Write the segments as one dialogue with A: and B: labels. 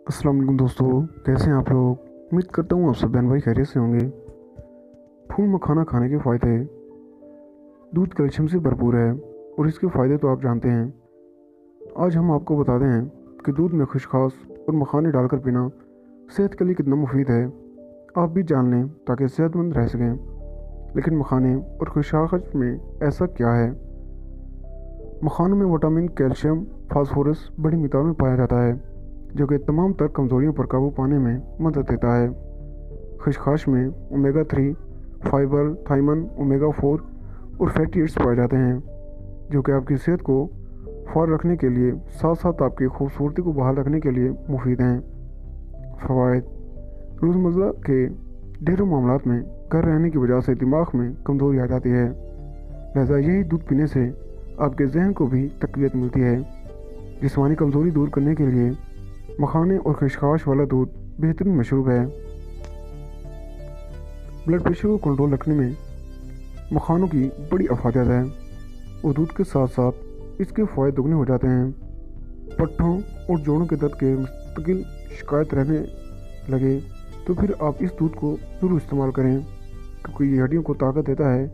A: अस्सलाम वालेकुम दोस्तों, कैसे हैं आप लोग। उम्मीद करता हूँ आप सब बहन भाई खैरियत से होंगे। फूल मखाना खाने के फ़ायदे। दूध कैल्शियम से भरपूर है और इसके फ़ायदे तो आप जानते हैं। आज हम आपको बताते हैं कि दूध में खसखस और मखाने डालकर पीना सेहत के लिए कितना मुफीद है। आप भी जान लें ताकि सेहतमंद रह सकें। लेकिन मखाने और खसखस में ऐसा क्या है। मखानों में विटामिन, कैल्शियम, फास्फोरस बड़ी मिताद में पाया जाता है, जो कि तमाम तर कमज़ोरियों पर काबू पाने में मदद देता है। खसखस में ओमेगा 3, फाइबर, थाइमन, ओमेगा 4 और फैटी एसिड्स पाए जाते हैं, जो कि आपकी सेहत को फार रखने के लिए साथ साथ आपकी खूबसूरती को बहाल रखने के लिए मुफीद हैं। फ़वाइद। रोज़मर्रा के ढेरों मामलात में घर रहने की वजह से दिमाग में कमज़ोरी आ जाती है, लिहाजा यही दूध पीने से आपके जहन को भी तक़वियत मिलती है। जिस्मानी कमज़ोरी दूर करने के लिए मखाने और खसखस वाला दूध बेहतरीन मशरूब है। ब्लड प्रेशर को कंट्रोल रखने में मखानों की बड़ी अफादियत है और दूध के साथ साथ इसके फ़ायदे दुगने हो जाते हैं। पट्ठों और जोड़ों के दर्द के मुस्तकिल शिकायत रहने लगे तो फिर आप इस दूध को ज़रूर इस्तेमाल करें, क्योंकि ये हड्डियों को ताकत देता है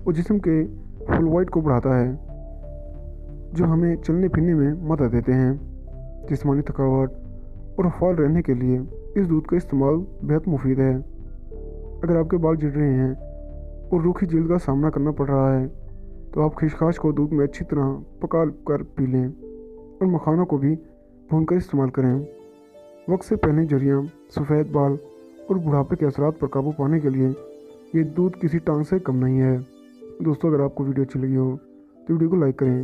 A: और जिस्म के फ्लूइड को बढ़ाता है, जो हमें चलने फिरने में मदद देते हैं। जिस्मानी थकावट और फाल रहने के लिए इस दूध का इस्तेमाल बेहद मुफीद है। अगर आपके बाल झड़ रहे हैं और रूखी जल्द का सामना करना पड़ रहा है तो आप खसखस को दूध में अच्छी तरह पका कर पी लें और मखानों को भी भूनकर इस्तेमाल करें। वक्त से पहले झुर्रियाँ, सफ़ेद बाल और बुढ़ापे के असरात पर काबू पाने के लिए ये दूध किसी टांग से कम नहीं है। दोस्तों, अगर आपको वीडियो अच्छी लगी हो तो वीडियो को लाइक करें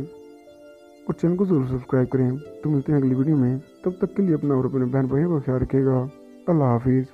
A: और चैनल को ज़रूर सब्सक्राइब करें। तो मिलते हैं अगली वीडियो में, तब तक के लिए अपना और अपने बहन भाइयों का ख्याल रखिएगा। अल्लाह हाफिज़।